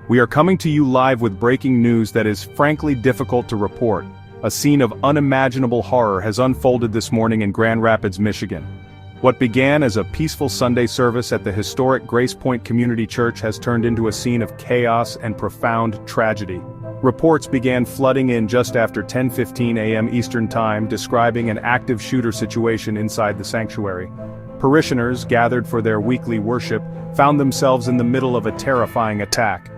We are coming to you live with breaking news that is frankly difficult to report. A scene of unimaginable horror has unfolded this morning in Grand Rapids, Michigan. What began as a peaceful Sunday service at the historic Grace Point Community Church has turned into a scene of chaos and profound tragedy. Reports began flooding in just after 10:15 a.m. Eastern Time describing an active shooter situation inside the sanctuary. Parishioners, gathered for their weekly worship, found themselves in the middle of a terrifying attack.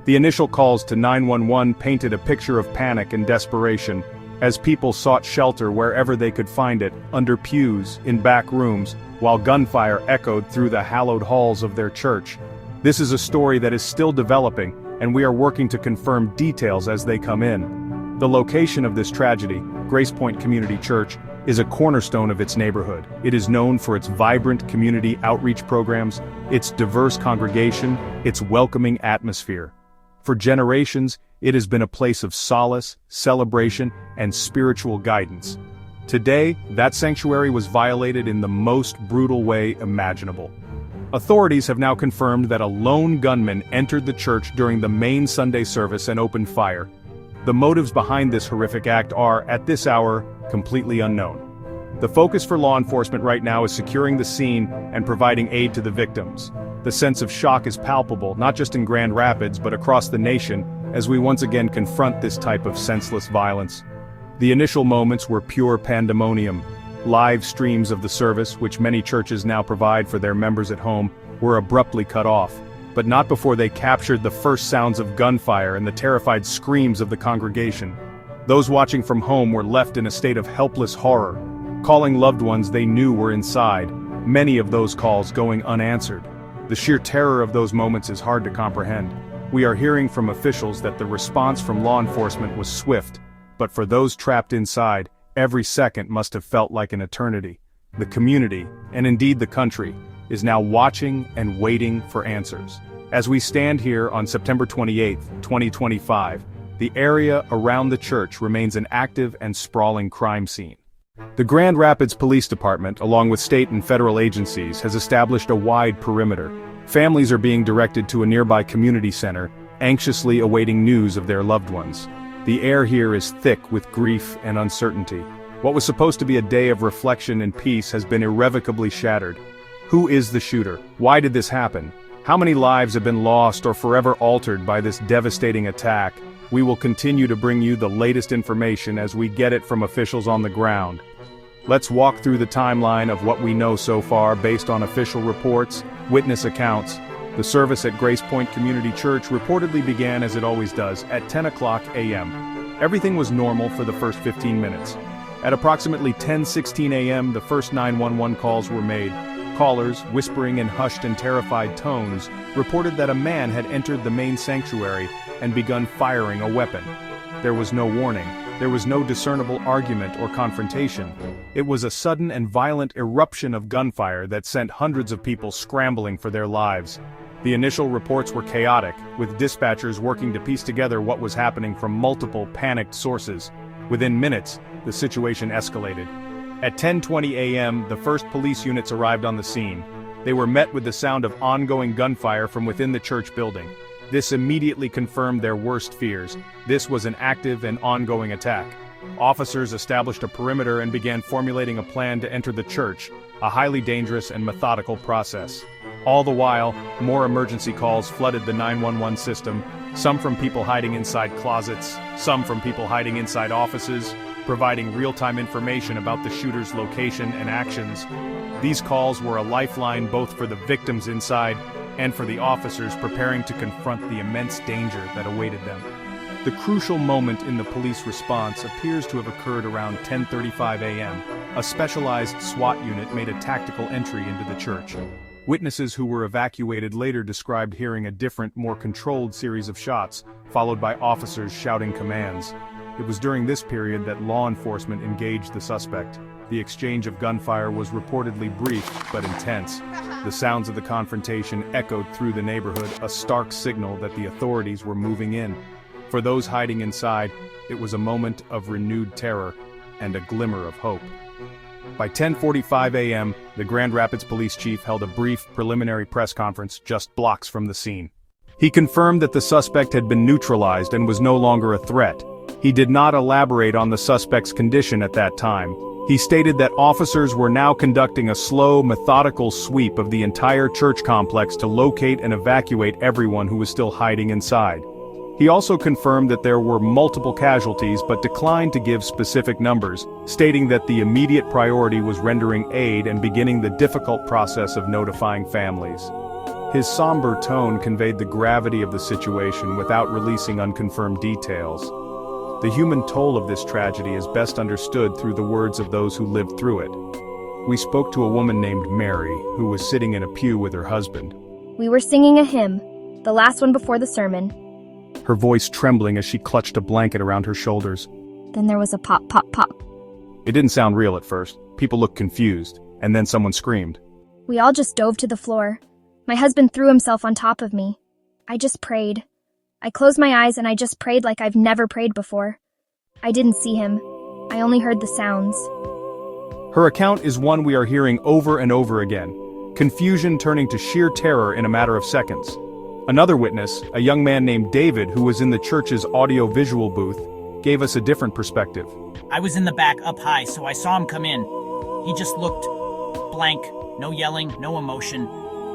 The initial calls to 911 painted a picture of panic and desperation, as people sought shelter wherever they could find it, under pews, in back rooms, while gunfire echoed through the hallowed halls of their church. This is a story that is still developing, and we are working to confirm details as they come in. The location of this tragedy, Grace Point Community Church, is a cornerstone of its neighborhood. It is known for its vibrant community outreach programs, its diverse congregation, its welcoming atmosphere. For generations, it has been a place of solace, celebration, and spiritual guidance. Today, that sanctuary was violated in the most brutal way imaginable. Authorities have now confirmed that a lone gunman entered the church during the main Sunday service and opened fire. The motives behind this horrific act are, at this hour, completely unknown. The focus for law enforcement right now is securing the scene and providing aid to the victims. The sense of shock is palpable, not just in Grand Rapids but across the nation, as we once again confront this type of senseless violence. The initial moments were pure pandemonium. Live streams of the service, which many churches now provide for their members at home, were abruptly cut off, but not before they captured the first sounds of gunfire and the terrified screams of the congregation. Those watching from home were left in a state of helpless horror, calling loved ones they knew were inside, many of those calls going unanswered. The sheer terror of those moments is hard to comprehend. We are hearing from officials that the response from law enforcement was swift, but for those trapped inside, every second must have felt like an eternity. The community, and indeed the country, is now watching and waiting for answers. As we stand here on September 28, 2025, the area around the church remains an active and sprawling crime scene. The Grand Rapids Police Department, along with state and federal agencies, has established a wide perimeter. Families are being directed to a nearby community center, anxiously awaiting news of their loved ones. The air here is thick with grief and uncertainty. What was supposed to be a day of reflection and peace has been irrevocably shattered. Who is the shooter? Why did this happen? How many lives have been lost or forever altered by this devastating attack? We will continue to bring you the latest information as we get it from officials on the ground. Let's walk through the timeline of what we know so far based on official reports, witness accounts. The service at Grace Point Community Church reportedly began as it always does, at 10:00 a.m. Everything was normal for the first 15 minutes. At approximately 10:16 a.m., the first 911 calls were made. Callers, whispering in hushed and terrified tones, reported that a man had entered the main sanctuary and begun firing a weapon. There was no warning. There was no discernible argument or confrontation. It was a sudden and violent eruption of gunfire that sent hundreds of people scrambling for their lives. The initial reports were chaotic, with dispatchers working to piece together what was happening from multiple panicked sources. Within minutes, the situation escalated. At 10:20 a.m., the first police units arrived on the scene. They were met with the sound of ongoing gunfire from within the church building. This immediately confirmed their worst fears. This was an active and ongoing attack. Officers established a perimeter and began formulating a plan to enter the church, a highly dangerous and methodical process. All the while, more emergency calls flooded the 911 system, some from people hiding inside closets, some from people hiding inside offices, providing real-time information about the shooter's location and actions. These calls were a lifeline both for the victims inside and for the officers preparing to confront the immense danger that awaited them. The crucial moment in the police response appears to have occurred around 10:35 a.m. A specialized SWAT unit made a tactical entry into the church. Witnesses who were evacuated later described hearing a different, more controlled series of shots, followed by officers shouting commands. It was during this period that law enforcement engaged the suspect. The exchange of gunfire was reportedly brief but intense. The sounds of the confrontation echoed through the neighborhood, a stark signal that the authorities were moving in. For those hiding inside, it was a moment of renewed terror and a glimmer of hope. By 10:45 a.m., the Grand Rapids police chief held a brief preliminary press conference just blocks from the scene. He confirmed that the suspect had been neutralized and was no longer a threat. He did not elaborate on the suspect's condition at that time. He stated that officers were now conducting a slow, methodical sweep of the entire church complex to locate and evacuate everyone who was still hiding inside. He also confirmed that there were multiple casualties but declined to give specific numbers, stating that the immediate priority was rendering aid and beginning the difficult process of notifying families. His somber tone conveyed the gravity of the situation without releasing unconfirmed details. The human toll of this tragedy is best understood through the words of those who lived through it. We spoke to a woman named Mary, who was sitting in a pew with her husband. We were singing a hymn, the last one before the sermon. Her voice trembling as she clutched a blanket around her shoulders. Then there was a pop, pop, pop. It didn't sound real at first. People looked confused, and then someone screamed. We all just dove to the floor. My husband threw himself on top of me. I just prayed. I closed my eyes and I just prayed like I've never prayed before. I didn't see him. I only heard the sounds. Her account is one we are hearing over and over again, confusion turning to sheer terror in a matter of seconds. Another witness, a young man named David who was in the church's audio-visual booth, gave us a different perspective. I was in the back up high, so I saw him come in. He just looked blank, no yelling, no emotion.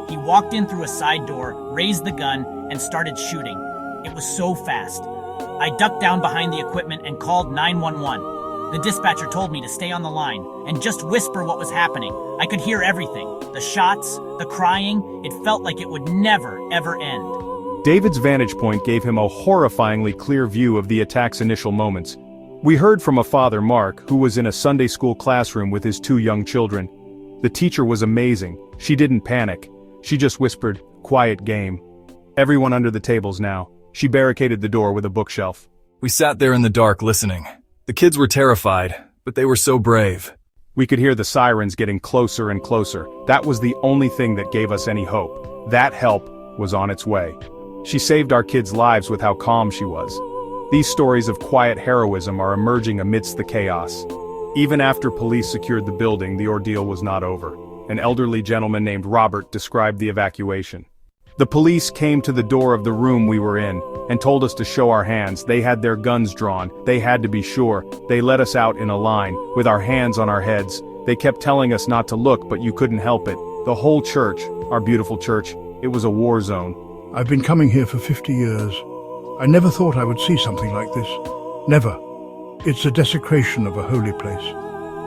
He walked in through a side door, raised the gun, and started shooting. It was so fast. I ducked down behind the equipment and called 911. The dispatcher told me to stay on the line and just whisper what was happening. I could hear everything. The shots, the crying, it felt like it would never, ever end. David's vantage point gave him a horrifyingly clear view of the attack's initial moments. We heard from a father, Mark, who was in a Sunday school classroom with his 2 young children. The teacher was amazing. She didn't panic. She just whispered, "Quiet game." Everyone under the tables now. She barricaded the door with a bookshelf. We sat there in the dark listening. The kids were terrified, but they were so brave. We could hear the sirens getting closer and closer. That was the only thing that gave us any hope. That help was on its way. She saved our kids' lives with how calm she was. These stories of quiet heroism are emerging amidst the chaos. Even after police secured the building, the ordeal was not over. An elderly gentleman named Robert described the evacuation. The police came to the door of the room we were in and told us to show our hands. They had their guns drawn. They had to be sure. They let us out in a line, with our hands on our heads. They kept telling us not to look, but you couldn't help it. The whole church, our beautiful church, it was a war zone. I've been coming here for 50 years. I never thought I would see something like this. Never. It's a desecration of a holy place.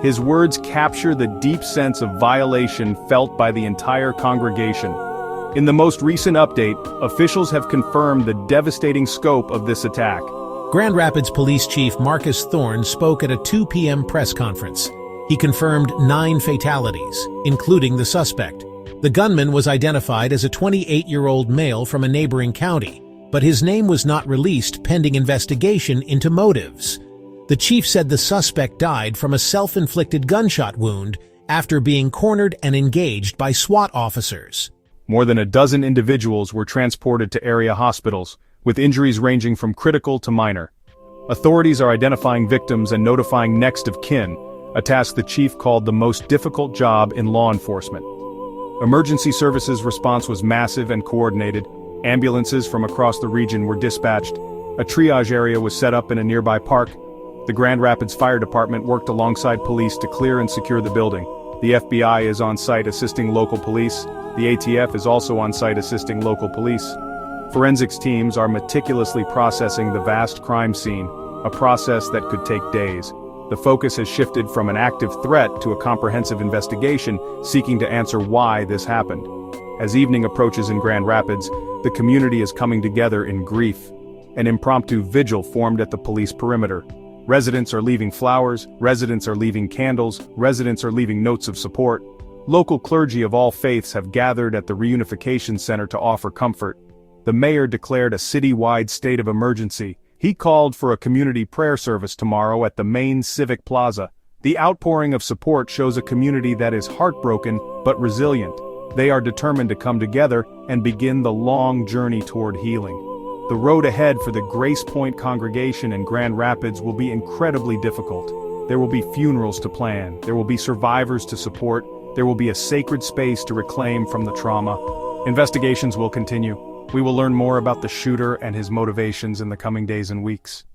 His words capture the deep sense of violation felt by the entire congregation. In the most recent update, officials have confirmed the devastating scope of this attack. Grand Rapids Police Chief Marcus Thorne spoke at a 2 p.m. press conference. He confirmed 9 fatalities, including the suspect. The gunman was identified as a 28-year-old male from a neighboring county, but his name was not released pending investigation into motives. The chief said the suspect died from a self-inflicted gunshot wound after being cornered and engaged by SWAT officers. More than a dozen individuals were transported to area hospitals, with injuries ranging from critical to minor. Authorities are identifying victims and notifying next of kin, a task the chief called the most difficult job in law enforcement. Emergency services response was massive and coordinated. Ambulances from across the region were dispatched. A triage area was set up in a nearby park. The Grand Rapids Fire Department worked alongside police to clear and secure the building. The FBI is on site assisting local police. The ATF is also on site assisting local police. Forensics teams are meticulously processing the vast crime scene, a process that could take days. The focus has shifted from an active threat to a comprehensive investigation seeking to answer why this happened. As evening approaches in Grand Rapids, the community is coming together in grief. An impromptu vigil formed at the police perimeter. Residents are leaving flowers, residents are leaving candles, residents are leaving notes of support. Local clergy of all faiths have gathered at the Reunification Center to offer comfort. The mayor declared a city-wide state of emergency. He called for a community prayer service tomorrow at the main civic plaza. The outpouring of support shows a community that is heartbroken but resilient. They are determined to come together and begin the long journey toward healing. The road ahead for the Grace Point congregation in Grand Rapids will be incredibly difficult. There will be funerals to plan, there will be survivors to support, there will be a sacred space to reclaim from the trauma. Investigations will continue. We will learn more about the shooter and his motivations in the coming days and weeks.